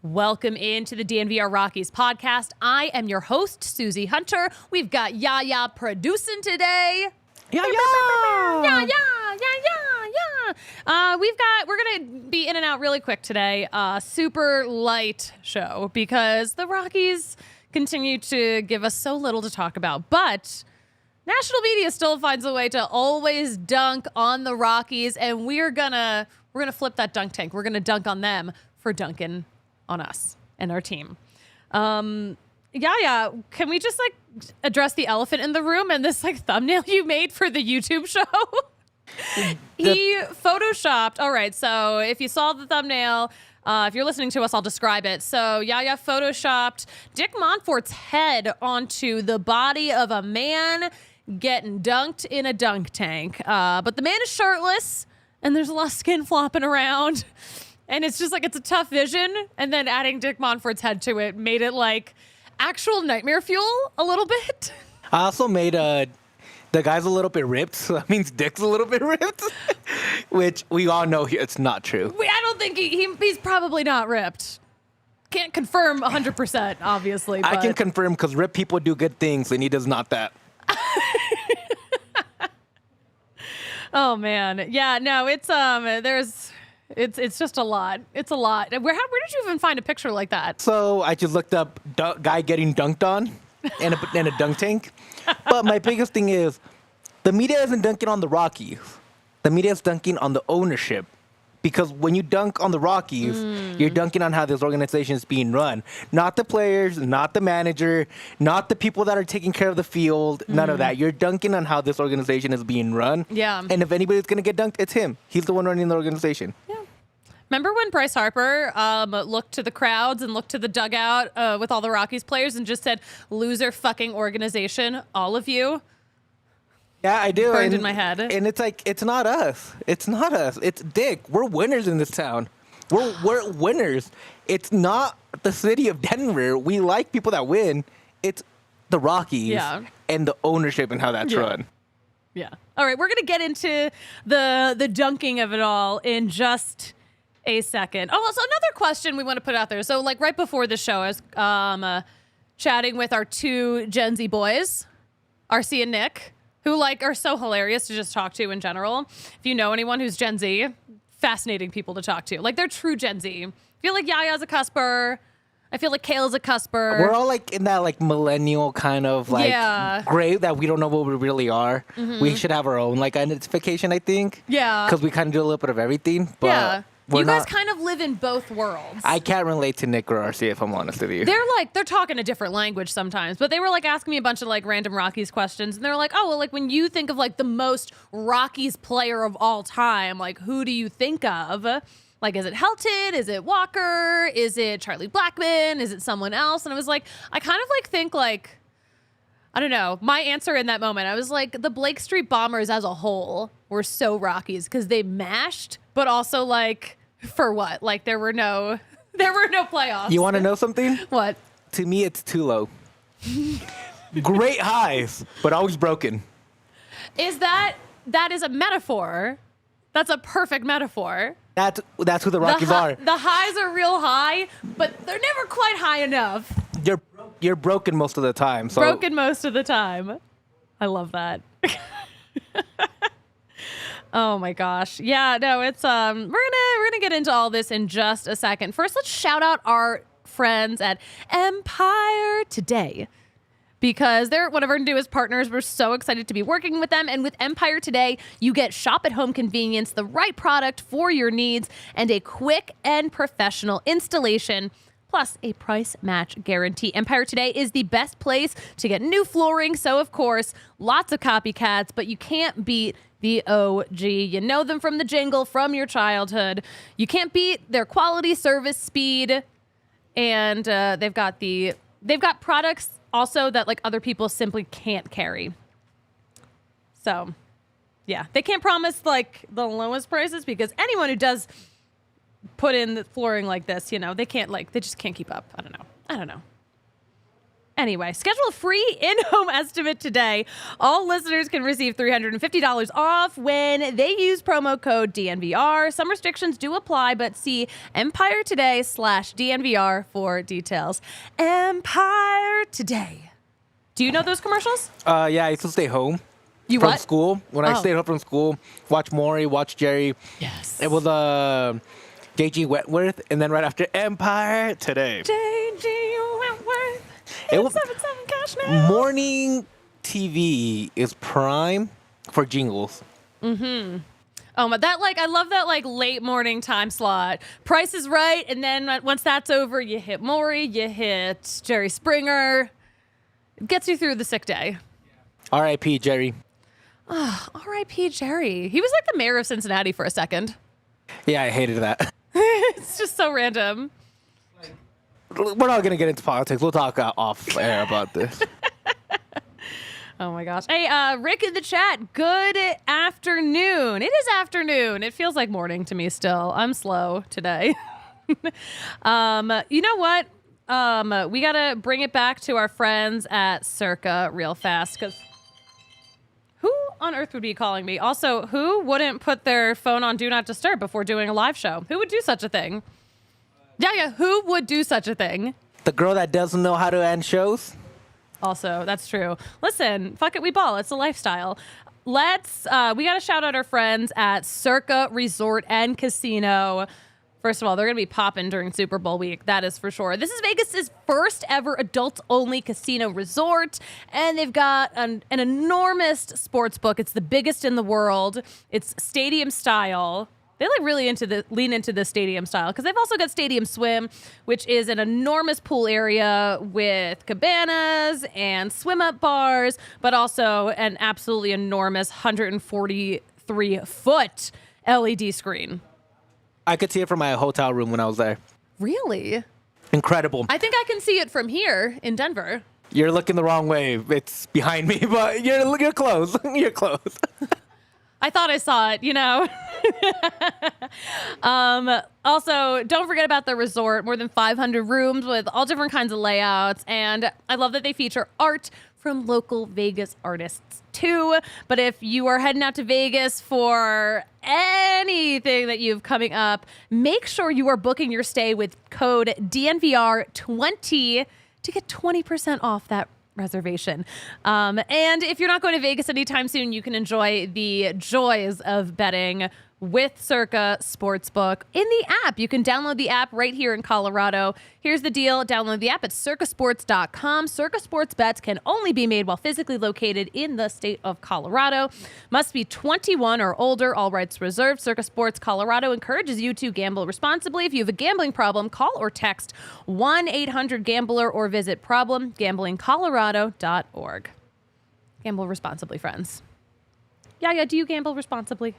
Welcome into the DNVR Rockies Podcast. I am your host, Suzie Hunter. We've got Yaya producing today. Yaya! We're going to be in and out really quick today. Super light show because the Rockies continue to give us so little to talk about. But national media still finds a way to always dunk on the Rockies, and we're gonna flip that dunk tank. We're gonna dunk on them for dunking on us and our team. Yaya, can we just address the elephant in the room and this thumbnail you made for the YouTube show? He photoshopped. All right, so if you saw the thumbnail, if you're listening to us, I'll describe it. So Yaya photoshopped Dick Montfort's head onto the body of a man getting dunked in a dunk tank. But the man is shirtless and there's a lot of skin flopping around. And it's just it's a tough vision. And then adding Dick Montfort's head to it made it actual nightmare fuel a little bit. I also made the guy's a little bit ripped, so that means Dick's a little bit ripped, which we all know it's not true. I don't think he's probably not ripped. Can't confirm 100%, obviously. But I can confirm because ripped people do good things, and he does not that. Oh man, yeah, no, it's It's just a lot. It's a lot. Where did you even find a picture like that? So I just looked up guy getting dunked on in a dunk tank. But my biggest thing is the media isn't dunking on the Rockies. The media is dunking on the ownership. Because when you dunk on the Rockies, you're dunking on how this organization is being run. Not the players, not the manager, not the people that are taking care of the field, none of that. You're dunking on how this organization is being run. Yeah. And if anybody's going to get dunked, it's him. He's the one running the organization. Yeah. Remember when Bryce Harper looked to the crowds and looked to the dugout with all the Rockies players and just said, "Loser fucking organization, all of you"? Yeah, I do. Burned in my head. And it's it's not us. It's not us. It's Dick. We're winners in this town. We're winners. It's not the city of Denver. We like people that win. It's the Rockies and the ownership and how that's run. Yeah. All right, we're going to get into the dunking of it all in just a second. Oh, so another question we want to put out there. So right before the show, I was chatting with our two Gen Z boys, RC and Nick, who are so hilarious to just talk to in general. If you know anyone who's Gen Z, fascinating people to talk to. They're true Gen Z. I feel like Yaya's a cusper. I feel like Kale's a cusper. We're all in that millennial kind of gray that we don't know what we really are. Mm-hmm. We should have our own identification, I think. Yeah. Because we kind of do a little bit of everything. But yeah. You guys kind of live in both worlds. I can't relate to Nick or RC if I'm honest with you. They're talking a different language sometimes, but they were asking me a bunch of random Rockies questions, and they're like, "Oh, well, when you think of the most Rockies player of all time, who do you think of? Is it Helton? Is it Walker? Is it Charlie Blackmon? Is it someone else?" And I was like, I kind of think I don't know. My answer in that moment, I was like, the Blake Street Bombers as a whole were so Rockies because they mashed, but also for what? There were no playoffs. You want to know something? What? To me, it's too low. Great highs, but always broken. That is a metaphor. That's a perfect metaphor. That's who the Rockies are. The highs are real high, but they're never quite high enough. You're broken most of the time. So. Broken most of the time. I love that. Oh my gosh. Yeah, no, it's we're gonna get into all this in just a second. First, let's shout out our friends at Empire Today, because they're one of our newest partners. We're so excited to be working with them. And with Empire Today, you get shop-at-home convenience, the right product for your needs, and a quick and professional installation, plus a price match guarantee. Empire Today is the best place to get new flooring. So, of course, lots of copycats, but you can't beat the OG. You know them from the jingle, from your childhood. You can't beat their quality, service, speed, and they've got the they've got products also that like other people simply can't carry. So, yeah, they can't promise like the lowest prices because anyone who does put in the flooring like this, you know, they just can't keep up. I don't know. Anyway, schedule a free in-home estimate today. All listeners can receive $350 off when they use promo code DNVR. Some restrictions do apply, but see Empire Today/DNVR for details. Empire Today. Do you know those commercials? Yeah, I used to stay home. You from what? school. When I stayed home from school, watch Maury, watch Jerry. Yes. It was J.G. Wentworth, and then right after Empire Today. J.G. Wentworth. It was 7 cash now. morning TV is prime for jingles. Mm-hmm. Oh my, I love that like late morning time slot. Price is Right, and then once that's over, you hit Maury, you hit Jerry Springer. It gets you through the sick day. R.I.P. Jerry. Oh, R.I.P. Jerry. He was like the mayor of Cincinnati for a second. Yeah, I hated that. It's just so random. We're not going to get into politics. We'll talk off air about this. Oh my gosh. Hey, Rick in the chat, good afternoon. It is afternoon. It feels like morning to me still. I'm slow today. You know what? We got to bring it back to our friends at Circa real fast because who on earth would be calling me? Also, who wouldn't put their phone on Do Not Disturb before doing a live show? Who would do such a thing? Yeah, who would do such a thing? The girl that doesn't know how to end shows? Also, that's true. Listen, fuck it, we ball. It's a lifestyle. We got to shout out our friends at Circa Resort and Casino. First of all, they're going to be popping during Super Bowl week. That is for sure. This is Vegas's first ever adults-only casino resort, and they've got an enormous sports book. It's the biggest in the world. It's stadium style. They like really lean into the stadium style because they've also got Stadium Swim, which is an enormous pool area with cabanas and swim-up bars, but also an absolutely enormous 143-foot LED screen. I could see it from my hotel room when I was there. Really? Incredible. I think I can see it from here in Denver. You're looking the wrong way. It's behind me, but you're close. You're close. I thought I saw it, you know. Also, don't forget about the resort. More than 500 rooms with all different kinds of layouts. And I love that they feature art from local Vegas artists, too. But if you are heading out to Vegas for anything that you've coming up, make sure you are booking your stay with code DNVR20 to get 20% off that reservation. And if you're not going to Vegas anytime soon, you can enjoy the joys of betting with Circa Sportsbook in the app. You can download the app right here in Colorado. Here's the deal. Download the app at circasports.com. Circa Sports bets can only be made while physically located in the state of Colorado. Must be 21 or older. All rights reserved. Circa Sports Colorado encourages you to gamble responsibly. If you have a gambling problem, call or text 1-800-GAMBLER or visit problemgamblingcolorado.org. Gamble responsibly, friends. Yeah, do you gamble responsibly?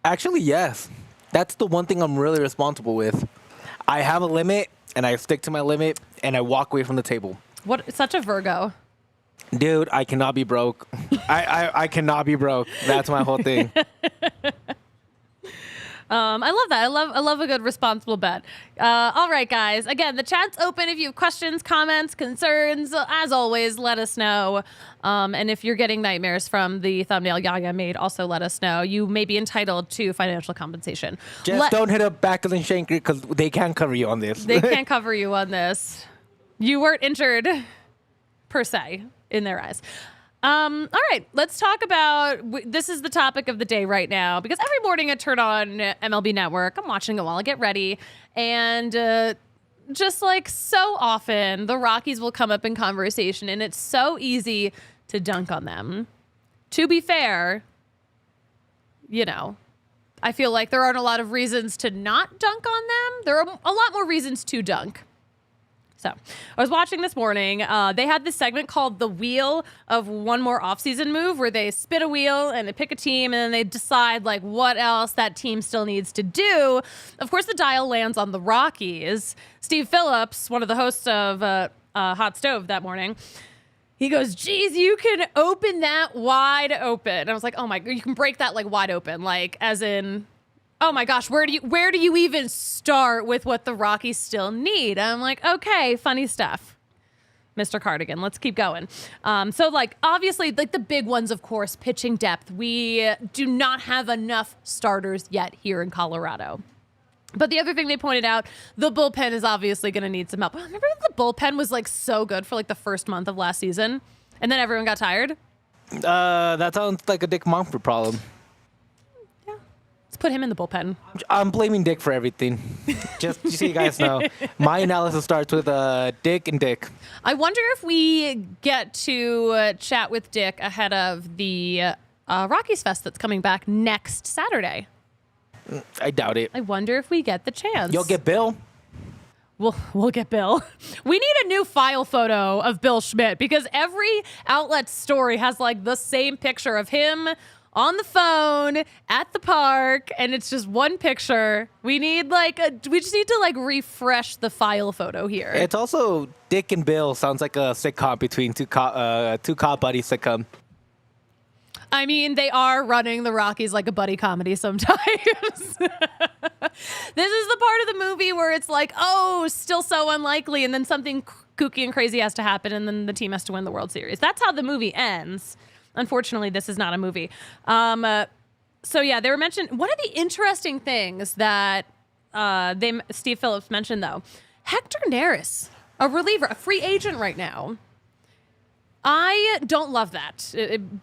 Actually, yes. That's the one thing I'm really responsible with. I have a limit, and I stick to my limit, and I walk away from the table. What? Such a Virgo. Dude, I cannot be broke. I cannot be broke. That's my whole thing. I love that. I love a good responsible bet. All right, guys. Again, the chat's open. If you have questions, comments, concerns, as always, let us know. And if you're getting nightmares from the thumbnail Yaya made, also let us know. You may be entitled to financial compensation. Just don't hit up Backers and Shanker because they can't cover you on this. They can't cover you on this. You weren't injured, per se, in their eyes. All right, let's talk about, this is the topic of the day right now, because every morning I turn on MLB Network. I'm watching it while I get ready. And just like so often, the Rockies will come up in conversation, and it's so easy to dunk on them. To be fair, you know, I feel like there aren't a lot of reasons to not dunk on them. There are a lot more reasons to dunk. So I was watching this morning. They had this segment called The Wheel of One More Offseason Move, where they spin a wheel and they pick a team and then they decide like what else that team still needs to do. Of course, the dial lands on the Rockies. Steve Phillips, one of the hosts of hot stove that morning. He goes, geez, you can open that wide open. And I was like, oh my, you can break that like wide open, like as in, oh my gosh, where do you even start with what the Rockies still need? And I'm like, okay, funny stuff, Mr. Cardigan. Let's keep going. So like obviously like the big ones, of course, pitching depth. We do not have enough starters yet here in Colorado. But the other thing they pointed out, the bullpen is obviously going to need some help. Remember the bullpen was like so good for like the first month of last season, and then everyone got tired? That sounds like a Dick Monfort problem. Yeah. Let's put him in the bullpen. I'm blaming Dick for everything. Just so you guys know. My analysis starts with Dick and Dick. I wonder if we get to chat with Dick ahead of the Rockies Fest that's coming back next Saturday. I doubt it. I wonder if we get the chance. You'll get Bill. We'll get Bill. We need a new file photo of Bill Schmidt because every outlet story has like the same picture of him on the phone at the park, and it's just one picture. We need we just need to like refresh the file photo here. It's also Dick and Bill sounds like a sitcom between two cop buddy sitcom. I mean, they are running the Rockies like a buddy comedy sometimes. This is the part of the movie where it's like, oh, still so unlikely, and then something kooky and crazy has to happen, and then the team has to win the World Series. That's how the movie ends. Unfortunately, this is not a movie. So yeah, they were mentioned. One of the interesting things that Steve Phillips mentioned, though, Hector Neris, a reliever, a free agent right now. I don't love that,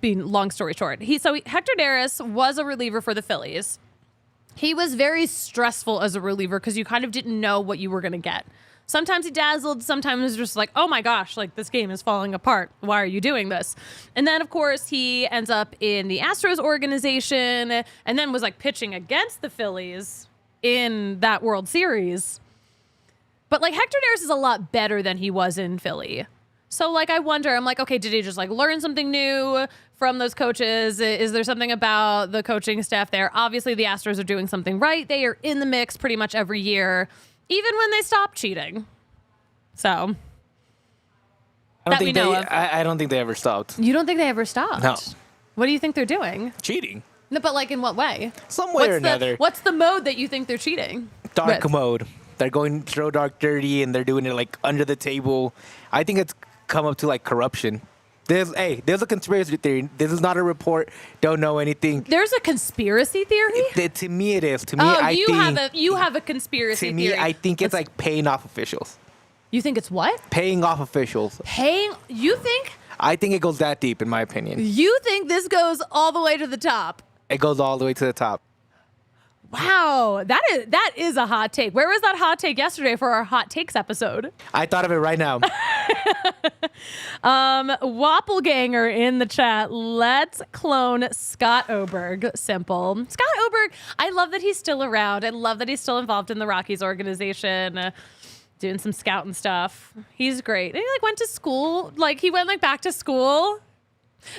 being long story short. Hector Neris was a reliever for the Phillies. He was very stressful as a reliever because you kind of didn't know what you were going to get. Sometimes he dazzled. Sometimes it was just like, oh my gosh, like this game is falling apart. Why are you doing this? And then, of course, he ends up in the Astros organization and then was like pitching against the Phillies in that World Series. But like Hector Neris is a lot better than he was in Philly. So, like, I wonder, I'm like, okay, did he just, like, learn something new from those coaches? Is there something about the coaching staff there? Obviously, the Astros are doing something right. They are in the mix pretty much every year, even when they stop cheating. So, I don't think they ever stopped. You don't think they ever stopped? No. What do you think they're doing? Cheating. No, but, like, in what way? Some way or another. What's the mode that you think they're cheating? Dark mode. They're going throw dark dirty, and they're doing it, like, under the table. I think it's come up to like corruption. There's a conspiracy theory. This is not a report. Don't know anything. There's a conspiracy theory? To me, it is. To me, you have a conspiracy theory. To me, I think it's like paying off officials. You think it's what? Paying off officials. You think? I think it goes that deep, in my opinion. You think this goes all the way to the top? It goes all the way to the top. Wow, that is a hot take. Where was that hot take yesterday for our hot takes episode? I thought of it right now. Wappleganger in the chat. Let's clone Scott Oberg. Simple. Scott Oberg, I love that he's still around. I love that he's still involved in the Rockies organization, doing some scouting stuff. He's great. And he like went to school. Like he went like back to school.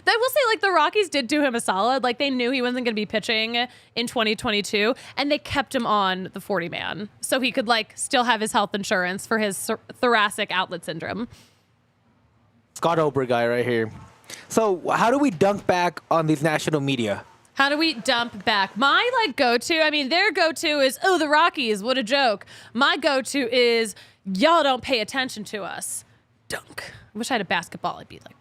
I will say, like, the Rockies did do him a solid. Like, they knew he wasn't going to be pitching in 2022, and they kept him on the 40-man so he could, like, still have his health insurance for his thoracic outlet syndrome. Scott Oberg guy right here. So, how do we dunk back on these national media? How do we dump back? My, like, go-to, I mean, their go-to is, oh, the Rockies, what a joke. My go-to is, y'all don't pay attention to us. Dunk. I wish I had a basketball. I'd be like...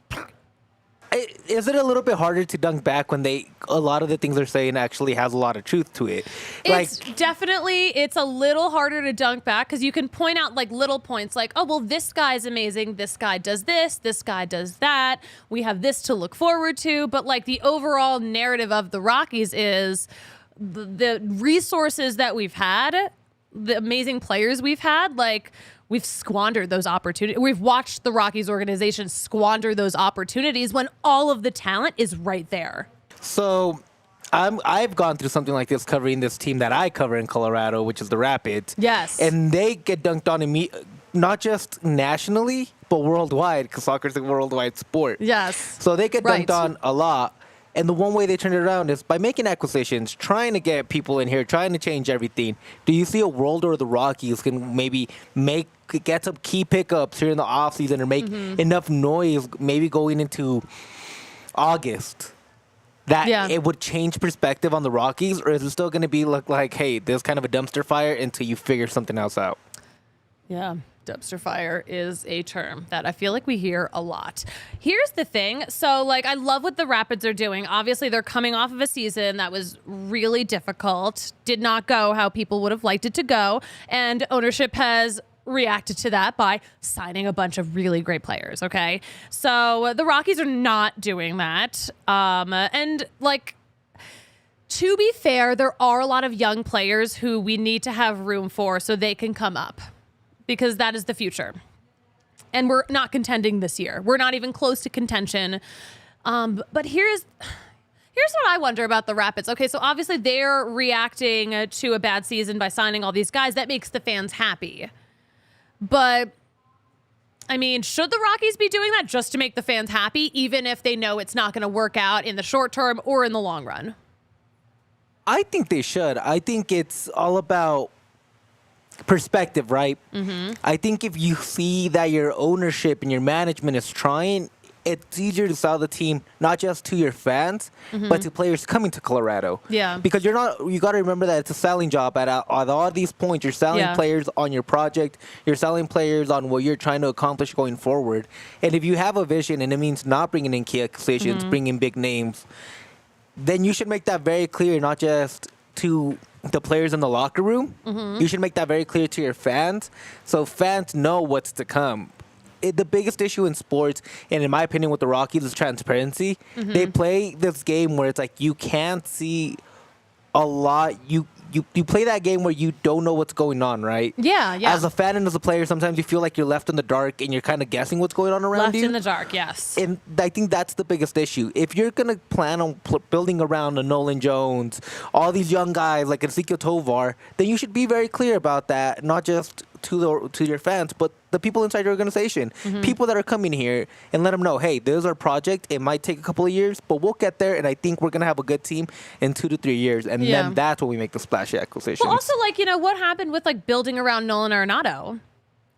Is it a little bit harder to dunk back when a lot of the things they're saying actually has a lot of truth to it? It's a little harder to dunk back because you can point out like little points like, oh, well, this guy's amazing. This guy does this guy does that. We have this to look forward to. But like the overall narrative of the Rockies is the resources that we've had, the amazing players we've had, like we've squandered those opportunities. We've watched the Rockies organization squander those opportunities when all of the talent is right there. So I've gone through something like this covering this team that I cover in Colorado, which is the Rapids. Yes. And they get dunked on not just nationally, but worldwide, because soccer is a worldwide sport. Yes. So they get dunked on a lot. And the one way they turned it around is by making acquisitions, trying to get people in here, trying to change everything. Do you see a world where the Rockies can maybe get some key pickups here in the offseason or make enough noise maybe going into August that it would change perspective on the Rockies? Or is it still going to be look like, hey, there's kind of a dumpster fire until you figure something else out? Yeah. Dumpster fire is a term that I feel like we hear a lot. Here's the thing. So, like, I love what the Rapids are doing. Obviously, they're coming off of a season that was really difficult, did not go how people would have liked it to go. And ownership has reacted to that by signing a bunch of really great players, okay? So, the Rockies are not doing that. And, like, to be fair, there are a lot of young players who we need to have room for so they can come up, because that is the future. And we're not contending this year. We're not even close to contention. But here's what I wonder about the Rapids. Okay, so obviously they're reacting to a bad season by signing all these guys. That makes the fans happy. But, I mean, should the Rockies be doing that just to make the fans happy, even if they know it's not going to work out in the short term or in the long run? I think they should. I think it's all about perspective, right? I think if you see that your ownership and your management is trying, it's easier to sell the team not just to your fans, but to players coming to Colorado. Yeah. Because you got to remember that it's a selling job at all these points. You're selling players on your project. You're selling players on what you're trying to accomplish going forward. And if you have a vision and it means not bringing in key acquisitions, bringing big names, then you should make that very clear, not just to the players in the locker room. You should make that very clear to your fans so fans know what's to come. The biggest issue in sports, and in my opinion with the Rockies, is transparency. They play this game where it's like you can't see a lot. You play that game where you don't know what's going on, right? Yeah. As a fan and as a player, sometimes you feel like you're left in the dark and you're kind of guessing what's going on around you. Left in the dark, yes. And I think that's the biggest issue. If you're going to plan on building around a Nolan Jones, all these young guys like Ezekiel Tovar, then you should be very clear about that, not just to your fans, but the people inside your organization, people that are coming here, and let them know, hey, this is our project. It might take a couple of years, but we'll get there, and I think we're going to have a good team in 2 to 3 years, and then that's when we make the splashy acquisitions. Well, also, like, you know, what happened with, like, building around Nolan Arenado?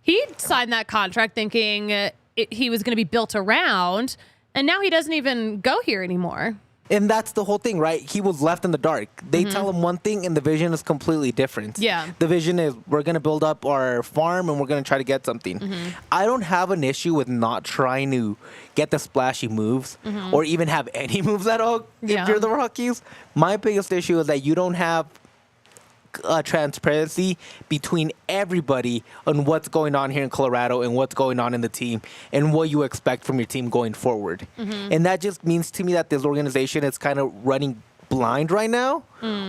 He signed that contract thinking he was going to be built around, and now he doesn't even go here anymore. And that's the whole thing, right? He was left in the dark. They tell him one thing, and the vision is completely different. Yeah. The vision is we're going to build up our farm, and we're going to try to get something. I don't have an issue with not trying to get the splashy moves or even have any moves at all if you're the Rockies. My biggest issue is that you don't have transparency between everybody on what's going on here in Colorado and what's going on in the team and what you expect from your team going forward. And that just means to me that this organization is kind of running blind right now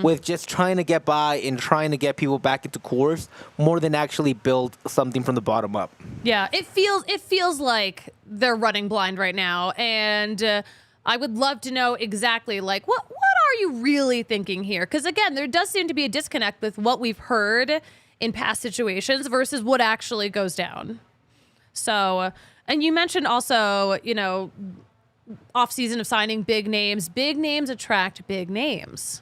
with just trying to get by and trying to get people back into course more than actually build something from the bottom up. Yeah, it feels like they're running blind right now, and I would love to know exactly, like, what are you really thinking here? Because, again, there does seem to be a disconnect with what we've heard in past situations versus what actually goes down. So, and you mentioned also, you know, off-season of signing big names. Big names attract big names.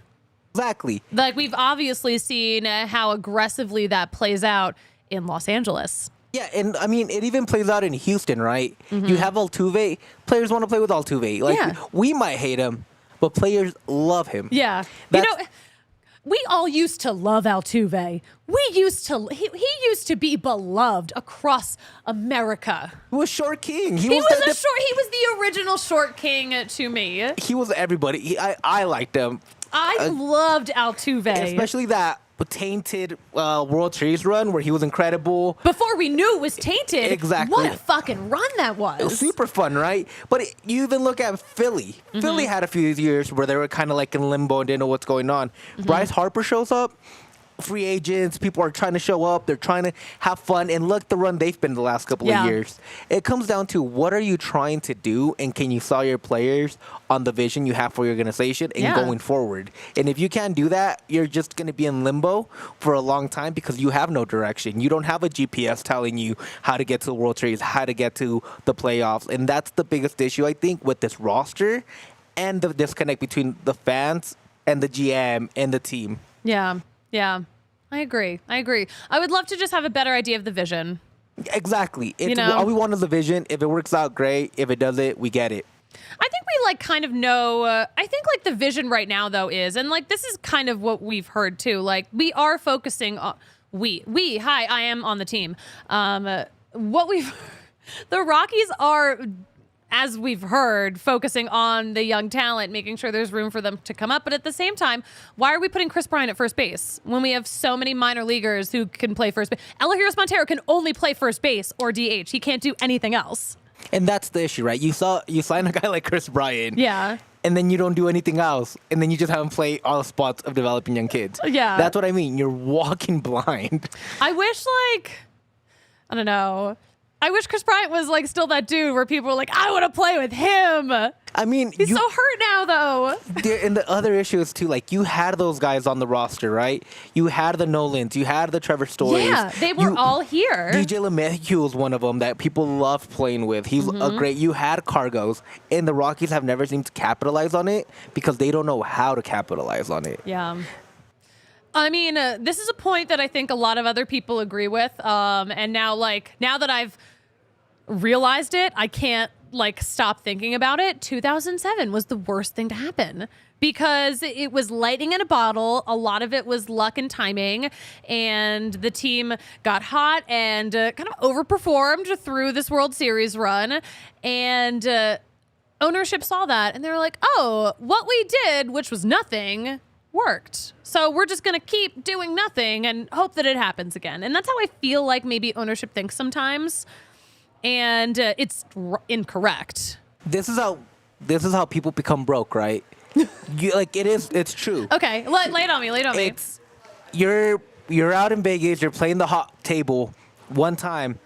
Exactly. Like, we've obviously seen how aggressively that plays out in Los Angeles. Yeah, and I mean, it even plays out in Houston, right? You have Altuve. Players want to play with Altuve. Like, we might hate him, but players love him. Yeah. You know, we all used to love Altuve. He used to be beloved across America. He was Short King. He was the original Short King to me. He was everybody. I liked him. I loved Altuve. Especially that tainted World Series run where he was incredible. Before we knew it was tainted. Exactly. What a fucking run that was. It was super fun, right? But you even look at Philly. Philly had a few years where they were kind of like in limbo and didn't know what's going on. Bryce Harper shows up. Free agents, people are trying to show up. They're trying to have fun. And look the run they've been the last couple of years. It comes down to what are you trying to do and can you sell your players on the vision you have for your organization and going forward. And if you can't do that, you're just going to be in limbo for a long time because you have no direction. You don't have a GPS telling you how to get to the World Series, how to get to the playoffs. And that's the biggest issue, I think, with this roster and the disconnect between the fans and the GM and the team. Yeah. I agree. I would love to just have a better idea of the vision. Exactly. All we want is the vision. If it works out, great. If it doesn't, we get it. I think we kind of know. I think the vision right now though is, and this is kind of what we've heard too. We are focusing on Hi, I am on the team. The Rockies are, as we've heard, focusing on the young talent, making sure there's room for them to come up. But at the same time, why are we putting Chris Bryant at first base when we have so many minor leaguers who can play first base? Elahiros Montero can only play first base or DH. He can't do anything else. And that's the issue, right? You sign a guy like Chris Bryant. Yeah. And then you don't do anything else. And then you just have him play all spots of developing young kids. Yeah. That's what I mean. You're walking blind. I wish, I don't know. I wish Chris Bryant was still that dude where people were like, I want to play with him. I mean, he's so hurt now, though. And the other issue is too, you had those guys on the roster, right? You had the Nolans, you had the Trevor Stories. Yeah, they were all here. DJ LeMahieu was one of them that people love playing with. He's a great. You had Cargos, and the Rockies have never seemed to capitalize on it because they don't know how to capitalize on it. Yeah. I mean, this is a point that I think a lot of other people agree with. And now, now that I've realized it, I can't stop thinking about it. 2007 was the worst thing to happen because it was lightning in a bottle. A lot of it was luck and timing, and the team got hot and kind of overperformed through this World Series run. And ownership saw that, and they were like, "Oh, what we did, which was nothing, worked. So we're just going to keep doing nothing and hope that it happens again." And that's how I feel like maybe ownership thinks sometimes. And it's incorrect. This is how people become broke, right? It's true. Okay, lay it on me. You're out in Vegas, you're playing the hot table one time,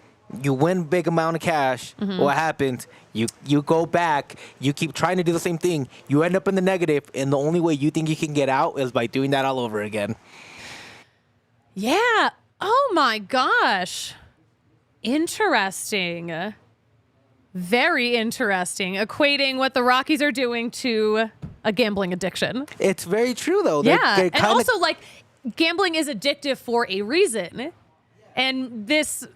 you win big amount of cash. What happens? You go back, you keep trying to do the same thing, you end up in the negative, and the only way you think you can get out is by doing that all over again. Yeah. Oh my gosh. Interesting. Very interesting. Equating what the Rockies are doing to a gambling addiction. It's very true, though. Yeah. And also, gambling is addictive for a reason. And this,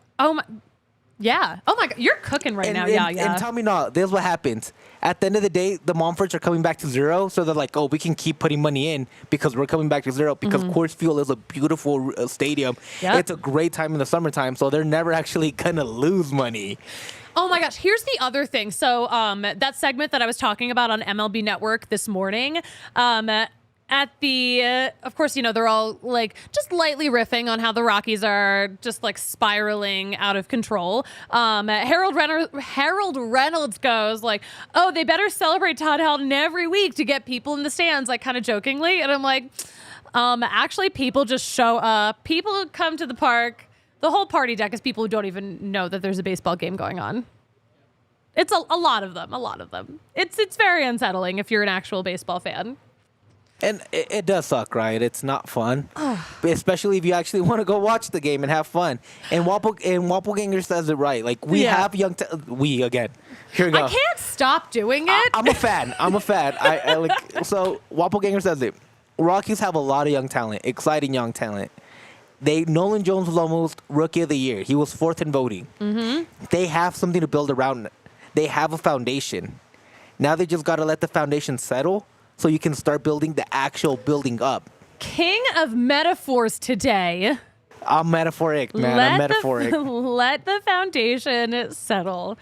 yeah. Oh my God, you're cooking right now. Yeah. And tell me not, this is what happens. At the end of the day, the Monforts are coming back to zero, so they're like, oh, we can keep putting money in because we're coming back to zero because Coors Field is a beautiful stadium. Yep. It's a great time in the summertime, so they're never actually going to lose money. Oh my gosh, here's the other thing. So that segment that I was talking about on MLB Network this morning, at the, of course, they're all just lightly riffing on how the Rockies are just spiraling out of control. Harold Reynolds goes oh, they better celebrate Todd Helton every week to get people in the stands, kind of jokingly. And I'm like, actually, people just show up. People come to the park. The whole party deck is people who don't even know that there's a baseball game going on. It's a lot of them. It's very unsettling if you're an actual baseball fan. And it does suck, right? It's not fun, especially if you actually want to go watch the game and have fun. And Wappelganger says it right. We have young. We again. Here we go. I can't stop doing it. I'm a fan. So Wappelganger says it. Rockies have a lot of young talent, exciting young talent. Nolan Jones was almost Rookie of the Year. He was 4th in voting. They have something to build around. They have a foundation. Now they just got to let the foundation settle, so you can start building the actual building up. King of metaphors today. I'm metaphoric, man. I'm metaphoric. Let the foundation settle.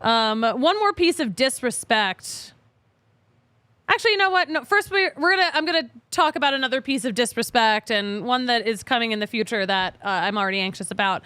One more piece of disrespect. Actually, you know what? No, first I'm gonna talk about another piece of disrespect and one that is coming in the future that I'm already anxious about.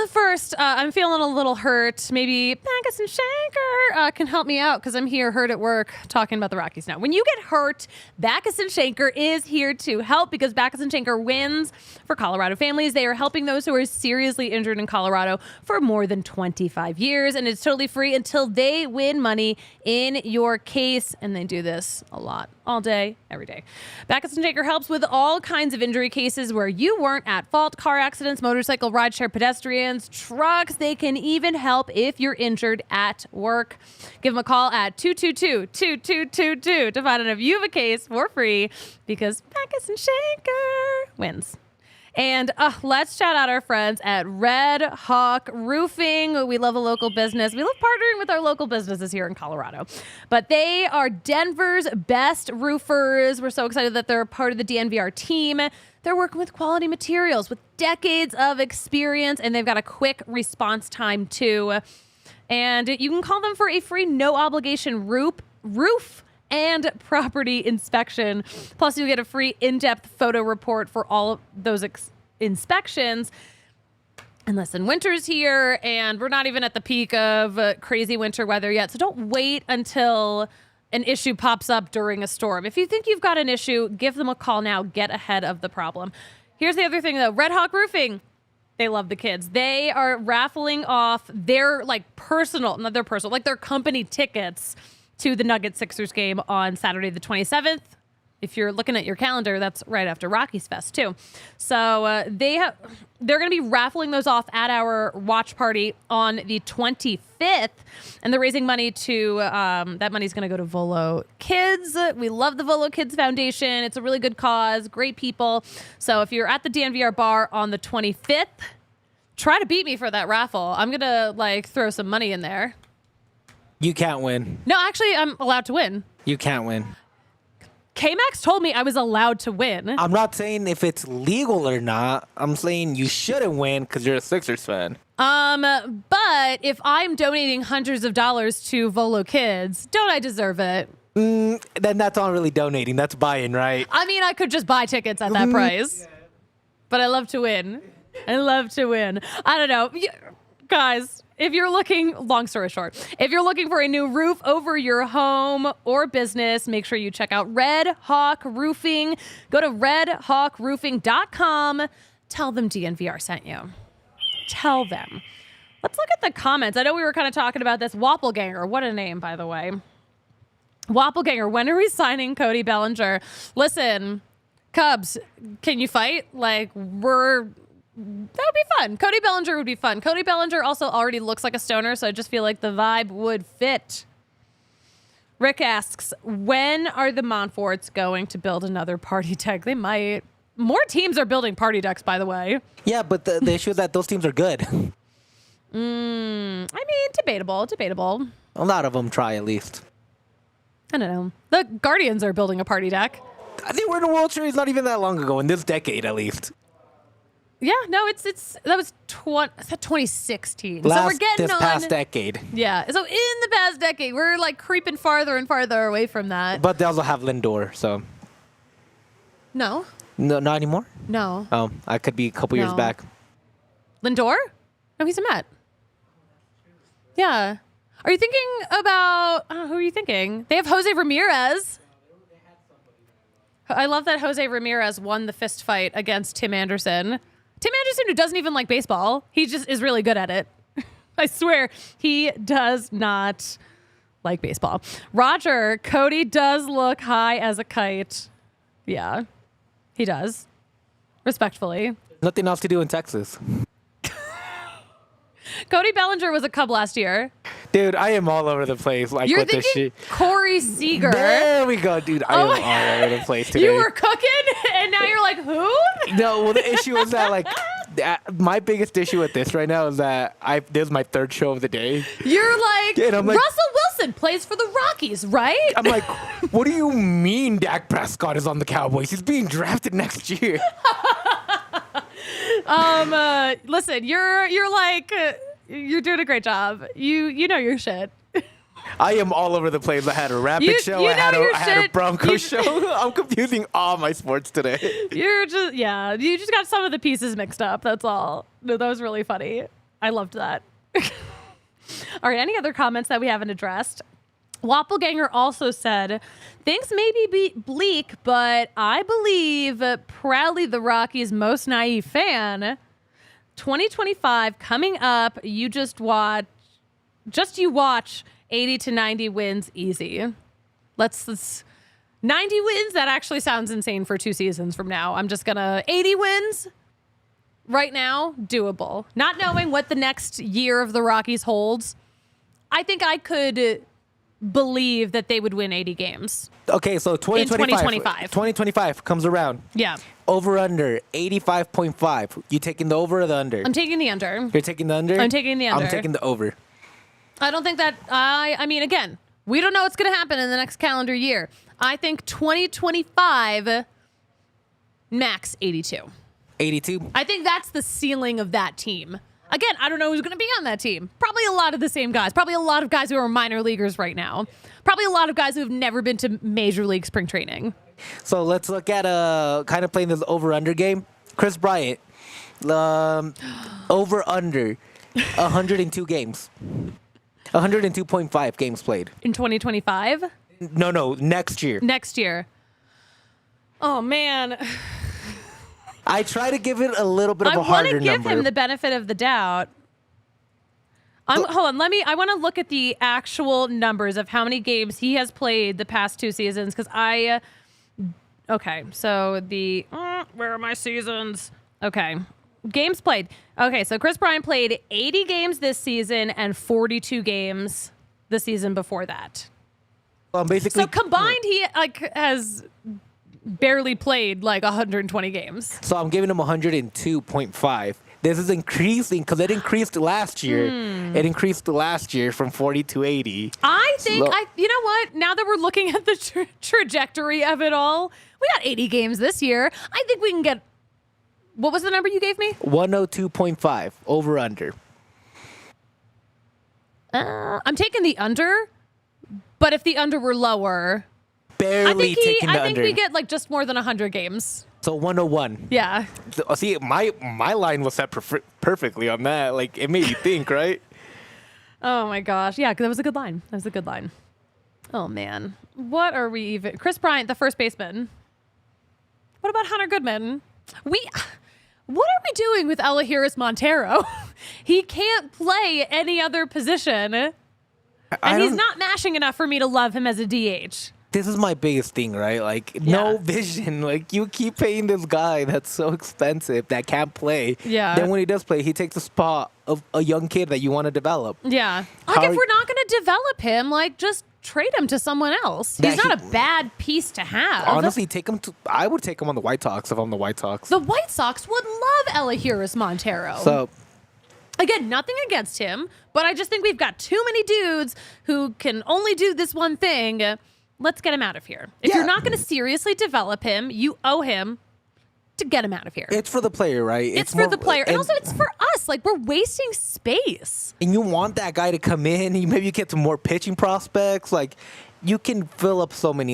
First, I'm feeling a little hurt. Maybe Backus and Shanker can help me out because I'm here hurt at work talking about the Rockies now. When you get hurt, Backus and Shanker is here to help because Backus and Shanker wins for Colorado families. They are helping those who are seriously injured in Colorado for more than 25 years, and it's totally free until they win money in your case. And they do this a lot, all day, every day. Backus and Shaker helps with all kinds of injury cases where you weren't at fault: car accidents, motorcycle, rideshare, pedestrians, trucks. They can even help if you're injured at work. Give them a call at 222-2222 to find out if you have a case for free, because Backus and Shaker wins. And let's shout out our friends at Red Hawk Roofing. We love a local business. We love partnering with our local businesses here in Colorado. But they are Denver's best roofers. We're so excited that they're a part of the DNVR team. They're working with quality materials with decades of experience, and they've got a quick response time too. And you can call them for a free, no-obligation roof and property inspection. Plus, you get a free in-depth photo report for all of those inspections. And listen, winter's here, and we're not even at the peak of crazy winter weather yet. So don't wait until an issue pops up during a storm. If you think you've got an issue, give them a call now. Get ahead of the problem. Here's the other thing, though. Red Hawk Roofing. They love the kids. They are raffling off their their company tickets to the Nuggets-Sixers game on Saturday the 27th. If you're looking at your calendar, that's right after Rockies Fest too. So they're going to be raffling those off at our watch party on the 25th, and they're raising money to that money's going to go to Volo Kids. We love the Volo Kids Foundation. It's a really good cause, great people. So if you're at the DNVR bar on the 25th, try to beat me for that raffle. I'm going to throw some money in there. You can't win. No, actually, I'm allowed to win. You can't win. K-Max told me I was allowed to win. I'm not saying if it's legal or not. I'm saying you shouldn't win because you're a Sixers fan. But if I'm donating hundreds of dollars to Volo Kids, don't I deserve it? Then that's not really donating. That's buying, right? I mean, I could just buy tickets at that price. But I love to win. I love to win. I don't know. Guys, if you're looking, long story short, if you're looking for a new roof over your home or business, make sure you check out Red Hawk Roofing. Go to redhawkroofing.com. Tell them DNVR sent you. Tell them. Let's look at the comments. I know we were kind of talking about this. Wappleganger. What a name, by the way. Wappleganger. When are we signing Cody Bellinger? Listen, Cubs, can you fight? That would be fun. Cody Bellinger would be fun. Cody Bellinger also already looks like a stoner, so I just feel like the vibe would fit. Rick asks, when are the Montforts going to build another party deck? They might. More teams are building party decks, by the way. Yeah, but the issue is that those teams are good. I mean, debatable. A lot of them try, at least. I don't know. The Guardians are building a party deck. They were in the World Series not even that long ago, in this decade, at least. Yeah, no, that was 2016. So we're getting this past decade. Yeah, so in the past decade, we're creeping farther and farther away from that. But they also have Lindor, so. No, not anymore? No. Oh, I could be a couple years back. Lindor? No, he's a Met. Yeah. Are you thinking about, who are you thinking? They have Jose Ramirez. I love that Jose Ramirez won the fist fight against Tim Anderson. Tim Anderson, who doesn't even like baseball, he just is really good at it. I swear, he does not like baseball. Roger, Cody does look high as a kite. Yeah, he does. Respectfully. Nothing else to do in Texas. Cody Bellinger was a Cub last year. Dude, I am all over the place. You're with thinking this shit. Corey Seager. There we go, dude. I am all over the place today. You were cooking, and now you're like, who? No, well, the issue is that, my biggest issue with this right now is that this is my third show of the day. You're like, and I'm Russell Wilson plays for the Rockies, right? I'm like, what do you mean Dak Prescott is on the Cowboys? He's being drafted next year. Listen, you're doing a great job. You know your shit. I am all over the place. I had a rapid show. I had a Broncos show. I'm confusing all my sports today. You just got some of the pieces mixed up. That's all. No, that was really funny. I loved that. All right. Any other comments that we haven't addressed? Wappelganger also said, things may be bleak, but I believe proudly the Rockies' most naive fan. 2025 coming up. You watch 80 to 90 wins easy. Let's 90 wins. That actually sounds insane for 2 seasons from now. I'm just gonna 80 wins right now. Doable. Not knowing what the next year of the Rockies holds, I think I could believe that they would win 80 games. Okay, so 2025 comes around. Yeah. Over under 85.5. You taking the over or the under? I'm taking the under. You're taking the under? I'm taking the under. I'm taking the over. I don't think that I mean, again, we don't know what's going to happen in the next calendar year. I think 2025 max 82. 82. I think that's the ceiling of that team. Again, I don't know who's going to be on that team. Probably a lot of the same guys. Probably a lot of guys who are minor leaguers right now. Probably a lot of guys who have never been to Major League spring training. So let's look at kind of playing this over-under game. Chris Bryant, over-under 102 games. 102.5 games played. In 2025? No, next year. Next year. Oh, man. I try to give it a little bit of a harder number. I want to give him the benefit of the doubt. Hold on, I want to look at the actual numbers of how many games he has played the past 2 seasons, because okay, so where are my seasons? Okay, games played. Okay, so Chris Bryant played 80 games this season and 42 games the season before that. Basically, so combined, he has barely played 120 games. So I'm giving him 102.5. This is increasing because it increased last year. It increased last year from 40 to 80. I think, you know what? Now that we're looking at the trajectory of it all, we got 80 games this year. I think we can get, what was the number you gave me? 102.5 over under. I'm taking the under, but if the under were lower, barely taking the under. I think we get just more than 100 games. So 101. Yeah. See, my line was set perfectly on that. It made you think, right? Oh my gosh. Yeah, 'cause that was a good line. That was a good line. Oh man. What are we even? Chris Bryant, the first baseman. What about Hunter Goodman? What are we doing with Alahiris Montero? He can't play any other position. And he's not mashing enough for me to love him as a DH. This is my biggest thing, right? No vision. You keep paying this guy that's so expensive that can't play. Yeah. Then when he does play, he takes the spot of a young kid that you want to develop. Yeah. If we're not going to develop him, just trade him to someone else. He's not a bad piece to have. Honestly, I would take him on the White Sox if I'm the White Sox. The White Sox would love Alahiris Montero. So, again, nothing against him, but I just think we've got too many dudes who can only do this one thing. Let's get him out of here. If you're not going to seriously develop him, you owe him to get him out of here. It's for the player, right? It's for the player. And also it's for us. We're wasting space. And you want that guy to come in. Maybe you get some more pitching prospects. You can fill up so many,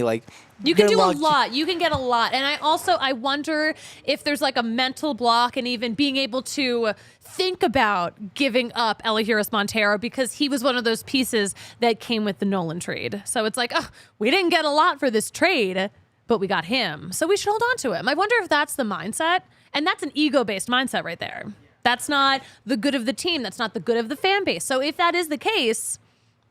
you can do a lot. You can get a lot. And I wonder if there's a mental block and even being able to think about giving up Alahiris Montero, because he was one of those pieces that came with the Nolan trade. So it's we didn't get a lot for this trade, but we got him. So we should hold on to him. I wonder if that's the mindset. And that's an ego-based mindset right there. That's not the good of the team. That's not the good of the fan base. So if that is the case,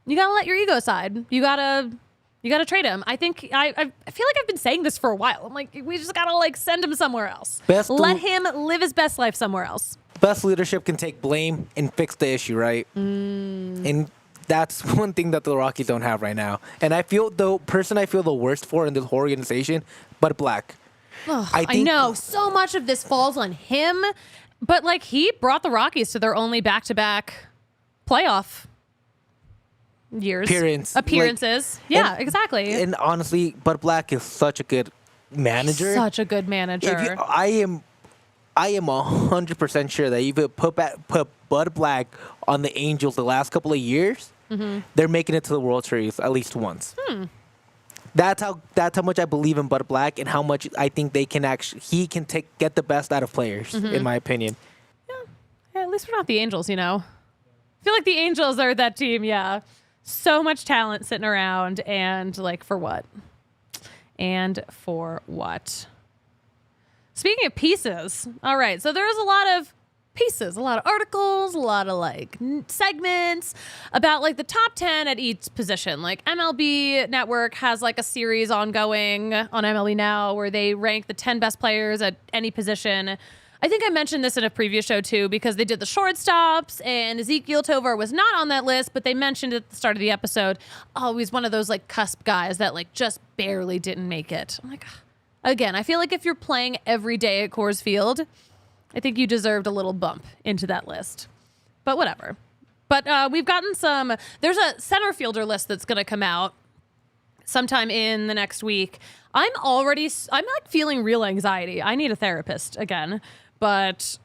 you got to let your ego aside. You got to trade him. I think I feel like I've been saying this for a while. I'm we just got to send him somewhere else. Let him live his best life somewhere else. Best leadership can take blame and fix the issue, right? And that's one thing that the Rockies don't have right now. And I feel the person I feel the worst for in this whole organization, Bud Black. I know so much of this falls on him, but he brought the Rockies to their only back-to-back playoff years. Appearances. Exactly. And honestly, Bud Black is such a good manager. Such a good manager. I am 100% sure that if you put Bud Black on the Angels the last couple of years, they're making it to the World Series at least once. That's how much I believe in Bud Black and how much I think he can get the best out of players, in my opinion. Yeah, at least we're not the Angels, I feel like the Angels are that team, So much talent sitting around, and like, for what? And for what? Speaking of pieces, all right, so there's a lot of pieces, a lot of articles, a lot of like segments about like the top 10 at each position. Like MLB Network has like a series ongoing on MLB Now where they rank the 10 best players at any position. I think I mentioned this in a previous show too, because they did the shortstops and Ezekiel Tovar was not on that list, but they mentioned at the start of the episode, oh, he's one of those like cusp guys that like just barely didn't make it. I'm like, again, I feel like if you're playing every day at Coors Field, I think you deserved a little bump into that list, but whatever. But we've gotten there's a center fielder list that's going to come out sometime in the next week. I'm like feeling real anxiety. I need a therapist again, but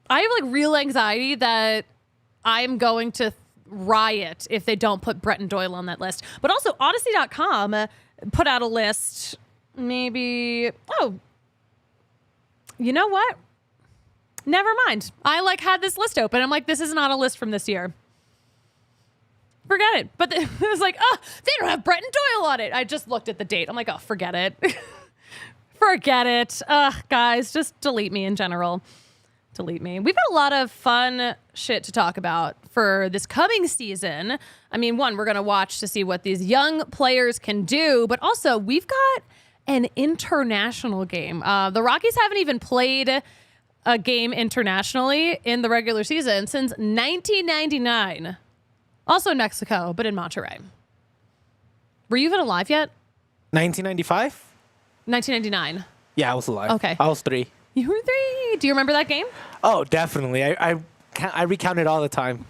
I have like real anxiety that I'm going to riot if they don't put Bretton Doyle on that list. But also Odyssey.com put out a list you know what? Never mind. I like had this list open. I'm like, this is not a list from this year. Forget it. But it was like, oh, they don't have Bretton Doyle on it. I just looked at the date. I'm like, oh, forget it. Forget it. Guys, just delete me in general. Delete me. We've got a lot of fun shit to talk about for this coming season. I mean, one, we're going to watch to see what these young players can do, but also we've got an international game. The Rockies haven't even played a game internationally in the regular season since 1999. Also in Mexico, but in Monterrey. Were you even alive yet? 1995? 1999. Yeah, I was alive. Okay. I was 3. You were 3. Do you remember that game? Oh, definitely. I recount it all the time.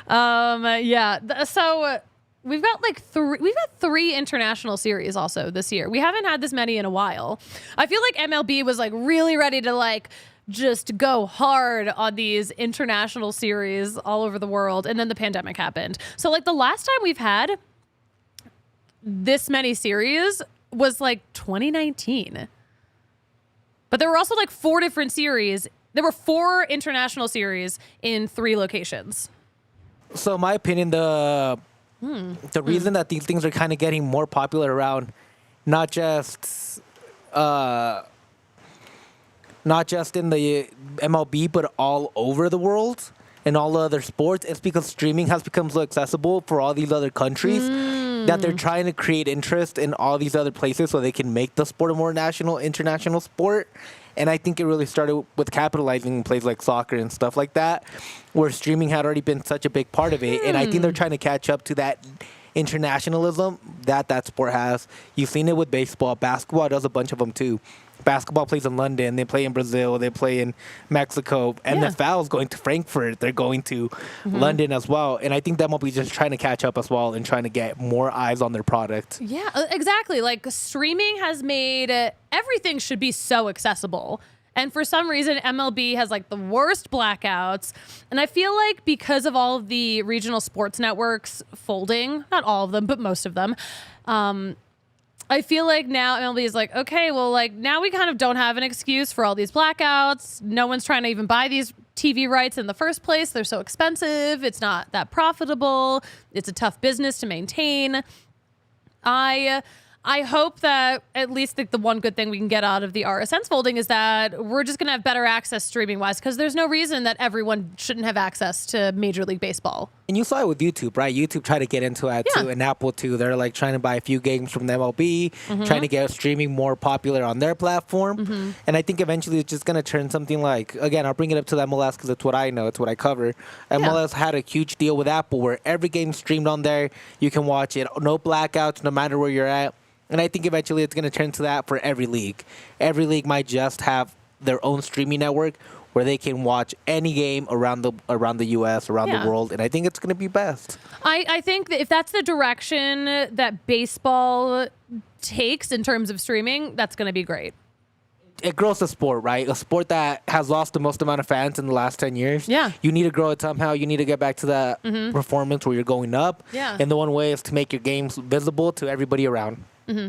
Yeah. So we've got three international series also this year. We haven't had this many in a while. I feel like MLB was like really ready to like just go hard on these international series all over the world, and then the pandemic happened. So like the last time we've had this many series was like 2019. But there were also like 4 different series. There were 4 international series in 3 locations. So in my opinion, the reason that these things are kind of getting more popular around not just in the MLB, but all over the world and all other sports, it's because streaming has become so accessible for all these other countries that they're trying to create interest in all these other places so they can make the sport a more international sport. And I think it really started with capitalizing in places like soccer and stuff like that, where streaming had already been such a big part of it. And I think they're trying to catch up to that internationalism that sport has. You've seen it with baseball. Basketball does a bunch of them too. Basketball plays in London. They play in Brazil. They play in Mexico. NFL is going to Frankfurt. They're going to London as well. And I think that might be just trying to catch up as well and trying to get more eyes on their product. Yeah, exactly. Like streaming has made everything should be so accessible. And for some reason, MLB has like the worst blackouts. And I feel like because of all of the regional sports networks folding, not all of them, but most of them, I feel like now MLB is like, okay, well, like now we kind of don't have an excuse for all these blackouts. No one's trying to even buy these TV rights in the first place. They're so expensive. It's not that profitable. It's a tough business to maintain. I hope that at least the one good thing we can get out of the RSN's folding is that we're just going to have better access streaming wise, because there's no reason that everyone shouldn't have access to Major League Baseball. And you saw it with YouTube, right? YouTube tried to get into it too, and Apple too. They're like trying to buy a few games from the MLB, trying to get streaming more popular on their platform. And I think eventually it's just going to turn something like, again, I'll bring it up to the MLS because it's what I know, it's what I cover. MLS had a huge deal with Apple where every game streamed on there. You can watch it, no blackouts, no matter where you're at. And I think eventually it's going to turn to that for every league. Every league might just have their own streaming network where they can watch any game around the U.S., around the world, and I think it's going to be best. I think that if that's the direction that baseball takes in terms of streaming, that's going to be great. It grows the sport, right? A sport that has lost the most amount of fans in the last 10 years. Yeah. You need to grow it somehow. You need to get back to that performance where you're going up. Yeah. And the one way is to make your games visible to everybody around.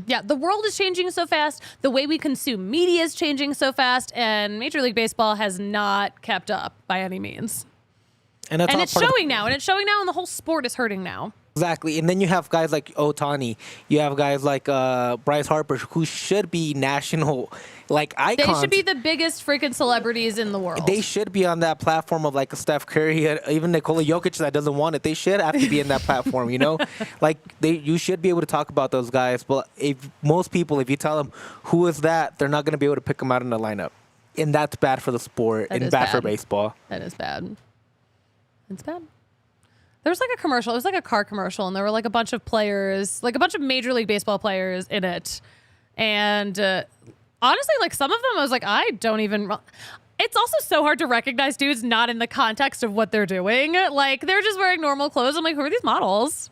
Yeah, the world is changing so fast. The way we consume media is changing so fast, and Major League Baseball has not kept up by any means. And that's And all it's part of showing now. And it's showing now, and the whole sport is hurting now. Exactly. And then you have guys like Ohtani. You have guys like Bryce Harper, who should be national icons. They should be the biggest freaking celebrities in the world. They should be on that platform of like a Steph Curry, even Nikola Jokic that doesn't want it. They should have to be in that platform, you know? You should be able to talk about those guys. But if you tell them who is that, they're not going to be able to pick them out in the lineup. And that's bad for the sport and bad for baseball. That is bad. It's bad. There was like a commercial. It was like a car commercial, and there were like a bunch of players, like a bunch of Major League Baseball players in it. And honestly, like some of them, I was like, I don't even. It's also so hard to recognize dudes not in the context of what they're doing. Like they're just wearing normal clothes. I'm like, who are these models?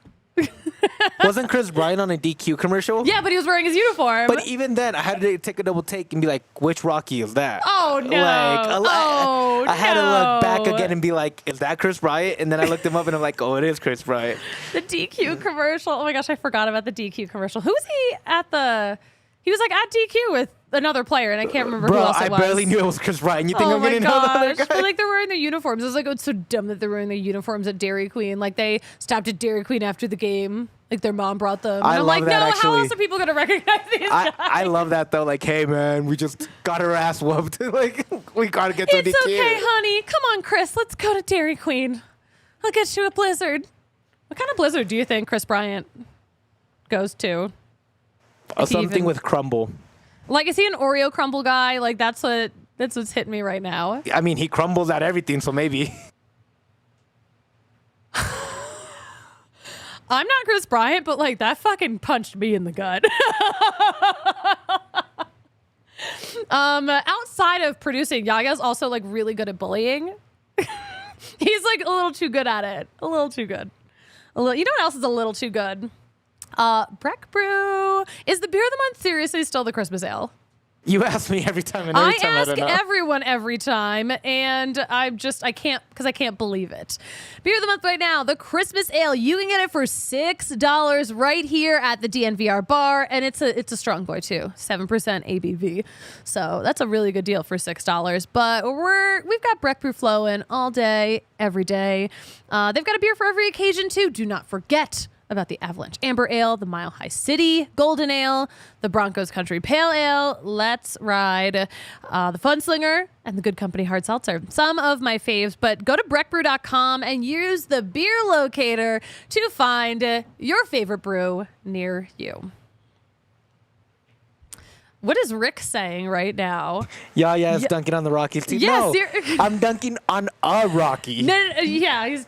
Wasn't Chris Bryant on a DQ commercial? Yeah, but he was wearing his uniform. But even then, I had to take a double take and be like, which Rocky is that? Oh, no. I had to look back again and be like, is that Chris Bryant? And then I looked him up and I'm like, oh, it is Chris Bryant. The DQ commercial. Oh, my gosh, I forgot about the DQ commercial. Who was he at the... He was like at DQ with another player, and I can't remember who else it was. I barely knew it was Chris Bryant. You think I'm going to know the other guy? But like they're wearing their uniforms. It was like, oh, it's so dumb that they're wearing their uniforms at Dairy Queen. Like they stopped at Dairy Queen after the game. Like their mom brought them. And I'm like, no, how else are people going to recognize these guys? I love that though. Like, hey man, we just got our ass whooped. Like we got to get to DQ. It's okay, honey. Come on, Chris. Let's go to Dairy Queen. I'll get you a Blizzard. What kind of Blizzard do you think Chris Bryant goes to? Something with crumble. Like, is he an Oreo crumble guy? Like, that's what's hitting me right now. I mean, he crumbles at everything, so maybe. I'm not Chris Bryant, but, like, that fucking punched me in the gut. Outside of producing, Yaga's also, like, really good at bullying. He's, like, a little too good at it. A little too good. You know what else is a little too good? Breck Brew. Is the beer of the month seriously still the Christmas ale? You ask me every time, and every time I don't know. I ask everyone every time, and I can't believe it. Beer of the month right now, the Christmas ale. You can get it for $6 right here at the DNVR bar, and it's a strong boy too, 7% ABV. So that's a really good deal for $6. But we've got Breck Brew flowing all day, every day. They've got a beer for every occasion too. Do not forget about the Avalanche Amber Ale, the Mile High City Golden Ale, the Broncos Country Pale Ale, Let's Ride, the Fun Slinger, and the Good Company Hard Seltzer. Some of my faves, but go to breckbrew.com and use the beer locator to find your favorite brew near you. What is Rick saying right now? Yeah, it's dunking on the Rockies too. Yes, no, I'm dunking on a Rocky. No, yeah.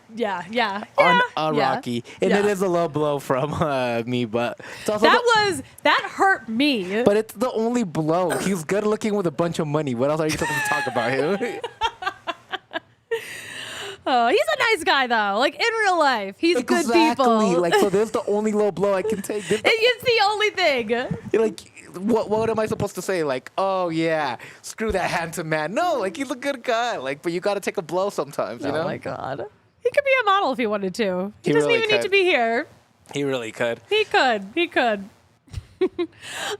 On a Rocky. And it is a low blow from me, but it's also that hurt me. But it's the only blow. He's good looking with a bunch of money. What else are you supposed to talk about him? Oh, he's a nice guy though. Like in real life, he's good people. Exactly. Like so, there's the only low blow I can take. It's the only thing. Like. What am I supposed to say? Like, oh yeah, screw that handsome man. No, like he's a good guy. Like, but you got to take a blow sometimes, you know? Oh my God, he could be a model if he wanted to. He doesn't really even need to be here. He really could. He could.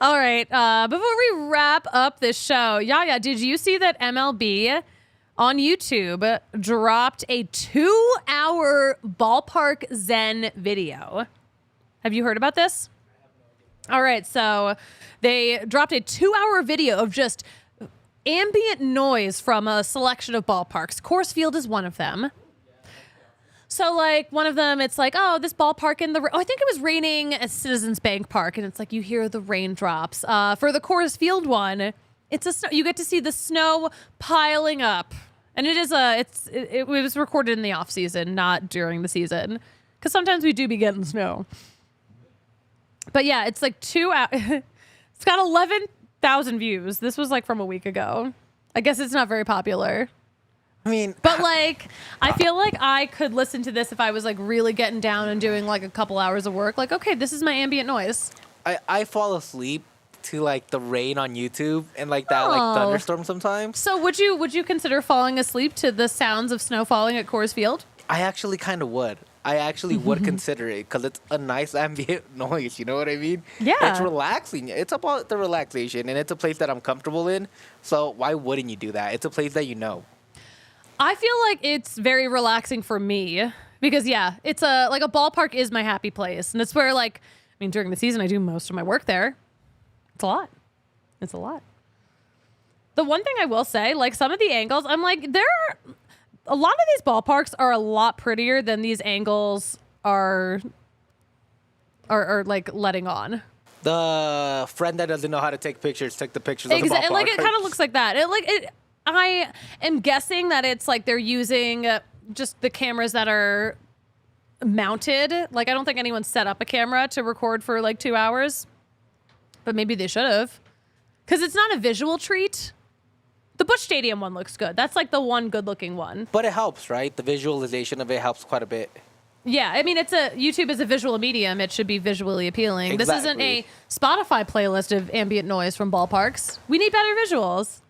All right. Before we wrap up this show, Yaya, did you see that MLB on YouTube dropped a 2-hour ballpark zen video? Have you heard about this? All right, so they dropped a 2-hour video of just ambient noise from a selection of ballparks. Coors Field is one of them. So, like, one of them, it's like, oh, this ballpark in I think it was raining at Citizens Bank Park, and it's like you hear the raindrops. For the Coors Field one, you get to see the snow piling up, and it was recorded in the off season, not during the season, because sometimes we do be getting snow. But yeah, it's like 2 hours. It's got 11,000 views. This was like from a week ago. I guess it's not very popular. I mean, but like, I feel like I could listen to this if I was like really getting down and doing like a couple hours of work. Like, okay, this is my ambient noise. I fall asleep to like the rain on YouTube and like that like thunderstorm sometimes. So would you consider falling asleep to the sounds of snow falling at Coors Field? I actually kind of would. I actually would consider it because it's a nice ambient noise. You know what I mean? Yeah. It's relaxing. It's about the relaxation, and it's a place that I'm comfortable in. So why wouldn't you do that? It's a place that you know. I feel like it's very relaxing for me because it's a ballpark is my happy place, and it's where during the season I do most of my work there. It's a lot. It's a lot. The one thing I will say, some of the angles, I'm like, a lot of these ballparks are a lot prettier than these angles are letting on. The friend that doesn't know how to take pictures took the pictures of the ballpark. And it kind of looks like that. I am guessing that it's they're using just the cameras that are mounted. I don't think anyone set up a camera to record for 2 hours, but maybe they should have, because it's not a visual treat. The Busch Stadium one looks good. That's the one good-looking one. But it helps, right? The visualization of it helps quite a bit. Yeah, YouTube is a visual medium. It should be visually appealing. Exactly. This isn't a Spotify playlist of ambient noise from ballparks. We need better visuals.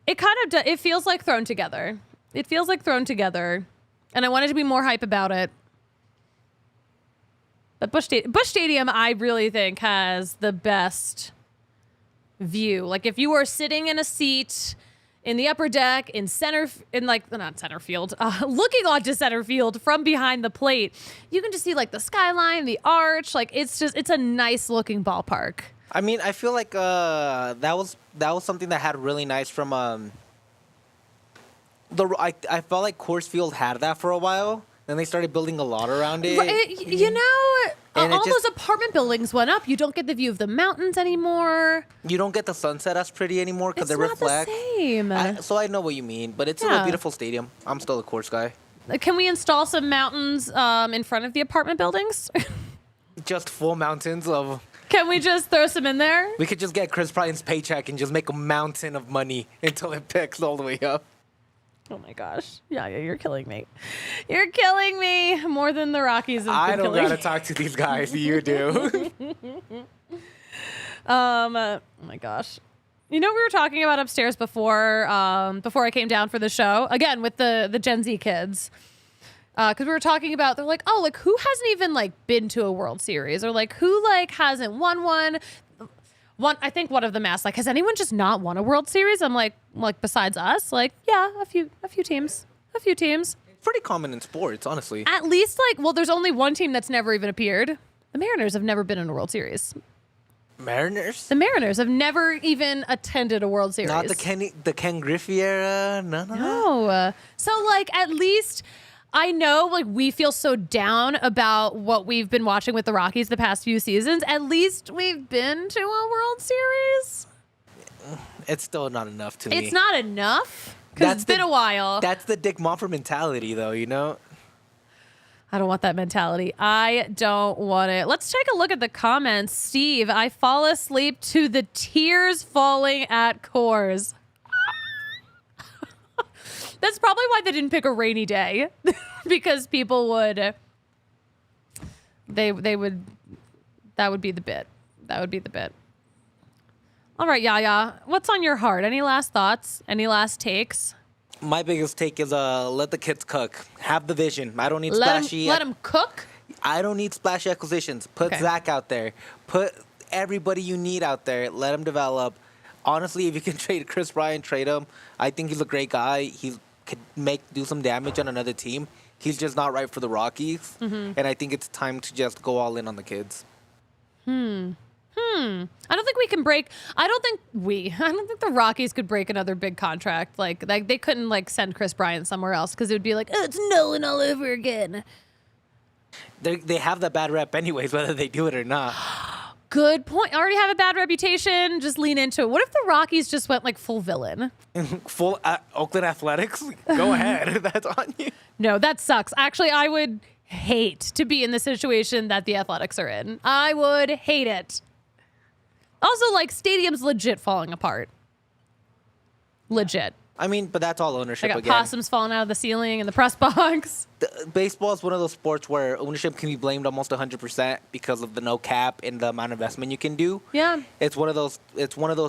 It kind of it feels like thrown together. It feels like thrown together, and I wanted to be more hype about it. But Busch Stadium, I really think, has the best view. If you are sitting in a seat in the upper deck not center field, looking onto center field from behind the plate, you can just see the skyline, the arch. It's a nice looking ballpark. I feel like that was something that had really nice from I felt like Coors Field had that for a while. Then they started building a lot around it. All those apartment buildings went up. You don't get the view of the mountains anymore. You don't get the sunset as pretty anymore because they reflect. It's not the same. So I know what you mean, but it's still a beautiful stadium. I'm still a Coors guy. Can we install some mountains in front of the apartment buildings? Just full mountains of... Can we just throw some in there? We could just get Chris Bryant's paycheck and just make a mountain of money until it picks all the way up. Oh my gosh. Yeah, you're killing me. You're killing me more than the Rockies have been killing me. I don't gotta talk to these guys. You do. Oh my gosh. We were talking about upstairs before I came down for the show, again with the Gen Z kids. Because we were talking about, they're like, oh, who hasn't even been to a World Series, or who hasn't won one. I think one of them asked, has anyone just not won a World Series? I'm like besides us? Yeah, a few teams. Pretty common in sports, honestly. At least there's only one team that's never even appeared. The Mariners have never been in a World Series. Mariners? The Mariners have never even attended a World Series. Not the Ken Griffey era? No. So at least... I know, we feel so down about what we've been watching with the Rockies the past few seasons. At least we've been to a World Series. It's still not enough to me. It's not enough? Because it's been a while. That's the Dick Monfort mentality, though, I don't want that mentality. I don't want it. Let's take a look at the comments. Steve, I fall asleep to the tears falling at Coors. That's probably why they didn't pick a rainy day, because people would, that would be the bit. That would be the bit. All right, Yaya, what's on your heart? Any last thoughts? Any last takes? My biggest take is let the kids cook. Have the vision. I don't need splashy. Let them cook? I don't need splashy acquisitions. Put Zach out there. Put everybody you need out there. Let them develop. Honestly, if you can trade Chris Bryant, trade him. I think he's a great guy. He could do some damage on another team. He's just not right for the Rockies. Mm-hmm. And I think it's time to just go all in on the kids. I don't think we can break. I don't think the Rockies could break another big contract. They couldn't send Chris Bryant somewhere else, because it would be oh, it's Nolan all over again. They have that bad rep anyways, whether they do it or not. Good point. Already have a bad reputation. Just lean into it. What if the Rockies just went full villain? Full Oakland Athletics? Go ahead. That's on you. No, that sucks. Actually, I would hate to be in the situation that the Athletics are in. I would hate it. Also, stadiums legit falling apart. Legit. But that's all ownership I got again. possums falling out of the ceiling in the press box. Baseball is one of those sports where ownership can be blamed almost 100% because of the no cap and the amount of investment you can do. Yeah. It's one of those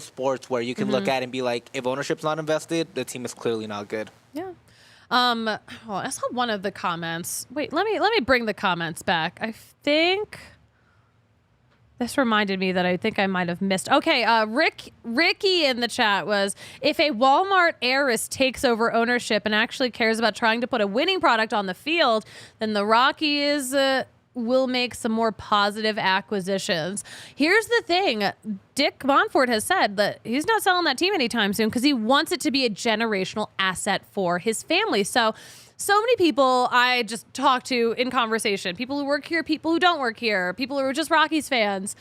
sports where you can look at it and be like, if ownership's not invested, the team is clearly not good. Yeah. I saw one of the comments. Wait, let me bring the comments back. I think This reminded me that I think I might have missed. Okay, Ricky in the chat was, if a Walmart heiress takes over ownership and actually cares about trying to put a winning product on the field, then the Rockies will make some more positive acquisitions. Here's the thing. Dick Monfort has said that he's not selling that team anytime soon because he wants it to be a generational asset for his family. So many people I just talk to in conversation, people who work here, people who don't work here, people who are just Rockies fans.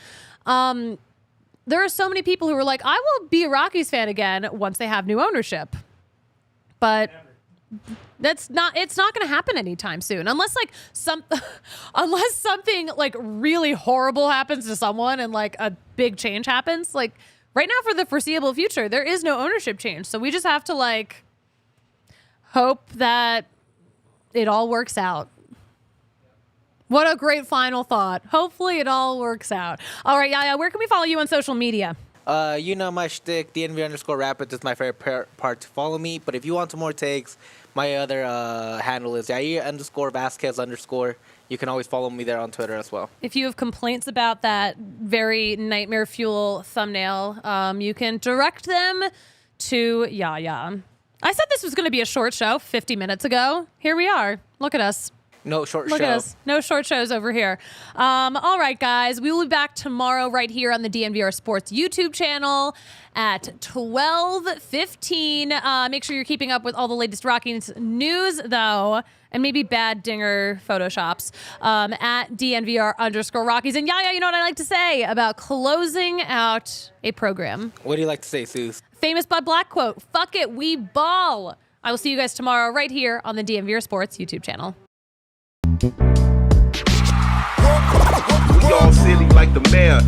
There are so many people who are like, I will be a Rockies fan again once they have new ownership. But it's not going to happen anytime soon, unless something like really horrible happens to someone and like a big change happens. Like right now, for the foreseeable future, there is no ownership change, so we just have to like hope that it all works out. What a great final thought. Hopefully, it all works out. All right, Yaya, where can we follow you on social media? You know my shtick, DNV_Rapids is my favorite part to follow me. But if you want some more takes, my other handle is Yair_Vasquez_. You can always follow me there on Twitter as well. If you have complaints about that very nightmare fuel thumbnail, you can direct them to Yaya. I said this was going to be a short show 50 minutes ago. Here we are. Look at us. No short show. Look at us. No short shows over here. All right, guys. We will be back tomorrow right here on the DNVR Sports YouTube channel at 12:15. Make sure you're keeping up with all the latest Rockies news, though, and maybe bad dinger photoshops at DNVR_Rockies. And yeah, you know what I like to say about closing out a program? What do you like to say, Suze? Famous Bud Black quote, "Fuck it, we ball." I will see you guys tomorrow right here on the DNVR Sports YouTube channel. We all silly like the mayor.